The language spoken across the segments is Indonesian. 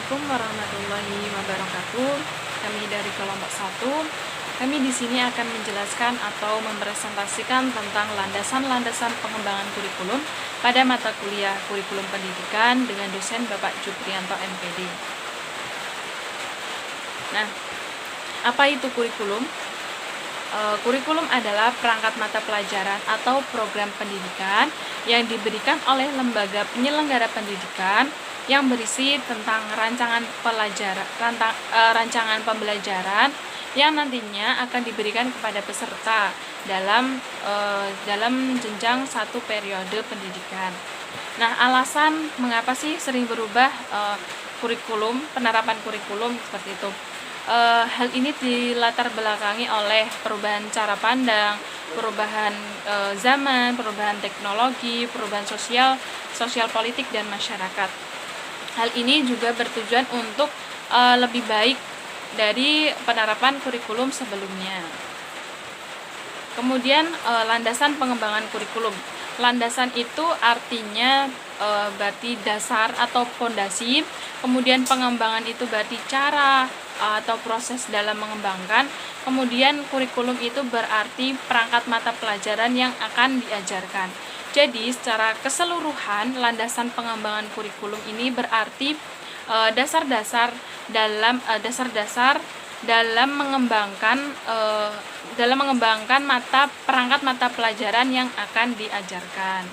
Assalamualaikum warahmatullahi wabarakatuh. Kami dari kelompok 1. Kami di sini akan menjelaskan atau mempresentasikan tentang landasan-landasan pengembangan kurikulum pada mata kuliah kurikulum pendidikan dengan dosen Bapak Juprianto MPD. Nah, apa itu kurikulum? Kurikulum adalah perangkat mata pelajaran atau program pendidikan yang diberikan oleh lembaga penyelenggara pendidikan yang berisi tentang rancangan pembelajaran yang nantinya akan diberikan kepada peserta dalam jenjang satu periode pendidikan. Nah, alasan mengapa sih sering berubah penerapan kurikulum seperti itu? Hal ini dilatar belakangi oleh perubahan cara pandang, perubahan zaman, perubahan teknologi, perubahan sosial politik dan masyarakat. Hal ini juga bertujuan untuk lebih baik dari penerapan kurikulum sebelumnya. Kemudian landasan pengembangan kurikulum. Landasan itu artinya berarti dasar atau fondasi. Kemudian pengembangan itu berarti cara atau proses dalam mengembangkan. Kemudian kurikulum itu berarti perangkat mata pelajaran yang akan diajarkan. Jadi secara keseluruhan landasan pengembangan kurikulum ini berarti dasar-dasar dalam mengembangkan perangkat mata pelajaran yang akan diajarkan.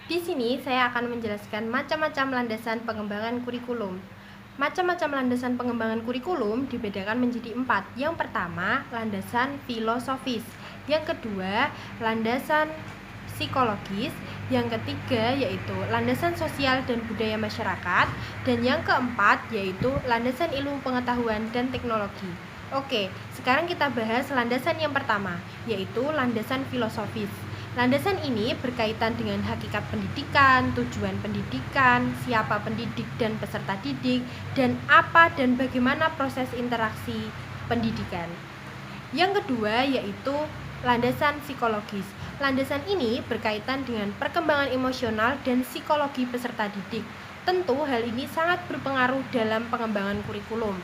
Di sini saya akan menjelaskan macam-macam landasan pengembangan kurikulum. Macam-macam landasan pengembangan kurikulum dibedakan menjadi 4. Yang pertama, landasan filosofis. Yang kedua, landasan psikologis. Yang ketiga yaitu landasan sosial dan budaya masyarakat. Dan yang keempat yaitu landasan ilmu pengetahuan dan teknologi. Oke, sekarang kita bahas landasan yang pertama, yaitu landasan filosofis. Landasan ini berkaitan dengan hakikat pendidikan, tujuan pendidikan, siapa pendidik dan peserta didik, dan apa dan bagaimana proses interaksi pendidikan. Yang kedua yaitu landasan psikologis. Landasan ini berkaitan dengan perkembangan emosional dan psikologi peserta didik. Tentu hal ini sangat berpengaruh dalam pengembangan kurikulum.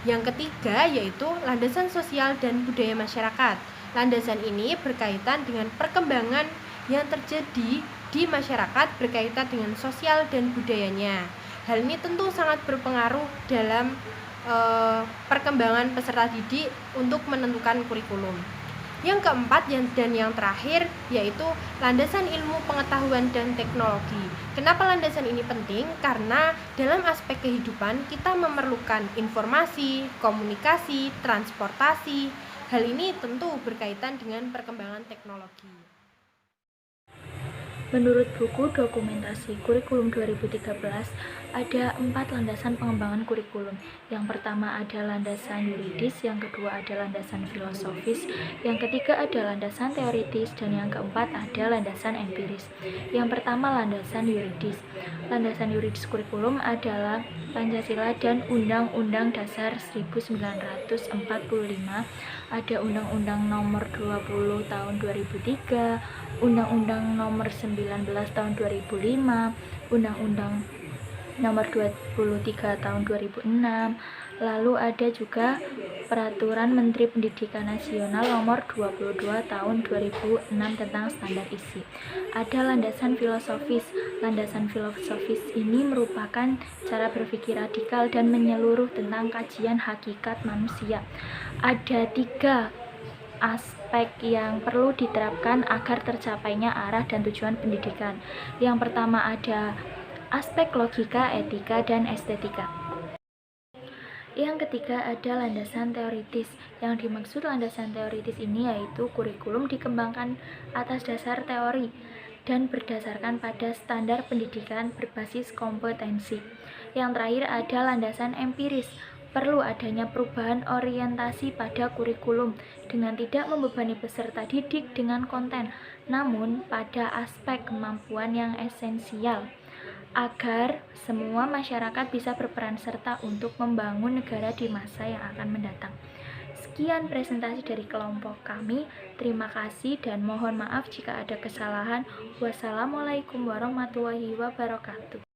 Yang ketiga yaitu landasan sosial dan budaya masyarakat. Landasan ini berkaitan dengan perkembangan yang terjadi di masyarakat berkaitan dengan sosial dan budayanya. Hal ini tentu sangat berpengaruh dalam perkembangan peserta didik untuk menentukan kurikulum. Yang keempat dan yang terakhir yaitu landasan ilmu pengetahuan dan teknologi. Kenapa landasan ini penting? Karena dalam aspek kehidupan kita memerlukan informasi, komunikasi, transportasi. Hal ini tentu berkaitan dengan perkembangan teknologi. Menurut buku dokumentasi kurikulum 2013, ada 4 landasan pengembangan kurikulum. Yang pertama ada landasan yuridis, yang kedua ada landasan filosofis, yang ketiga ada landasan teoritis, dan yang keempat ada landasan empiris. Yang pertama landasan yuridis. Landasan yuridis kurikulum adalah Pancasila dan Undang-Undang Dasar 1945, ada Undang-Undang Nomor 20 Tahun 2003, Undang-Undang Nomor 19 Tahun 2005, Undang-Undang Nomor 23 Tahun 2006, lalu ada juga Peraturan Menteri Pendidikan Nasional Nomor 22 Tahun 2006 tentang standar isi. Ada landasan filosofis. Landasan filosofis ini merupakan cara berpikir radikal dan menyeluruh tentang kajian hakikat manusia. Ada 3 aspek yang perlu diterapkan agar tercapainya arah dan tujuan pendidikan. Yang pertama ada aspek logika, etika, dan estetika. Yang ketiga ada landasan teoritis. Yang dimaksud landasan teoritis ini yaitu kurikulum dikembangkan atas dasar teori dan berdasarkan pada standar pendidikan berbasis kompetensi. Yang terakhir ada landasan empiris. Perlu adanya perubahan orientasi pada kurikulum dengan tidak membebani peserta didik dengan konten, namun pada aspek kemampuan yang esensial agar semua masyarakat bisa berperan serta untuk membangun negara di masa yang akan mendatang. Sekian presentasi dari kelompok kami. Terima kasih dan mohon maaf jika ada kesalahan. Wassalamualaikum warahmatullahi wabarakatuh.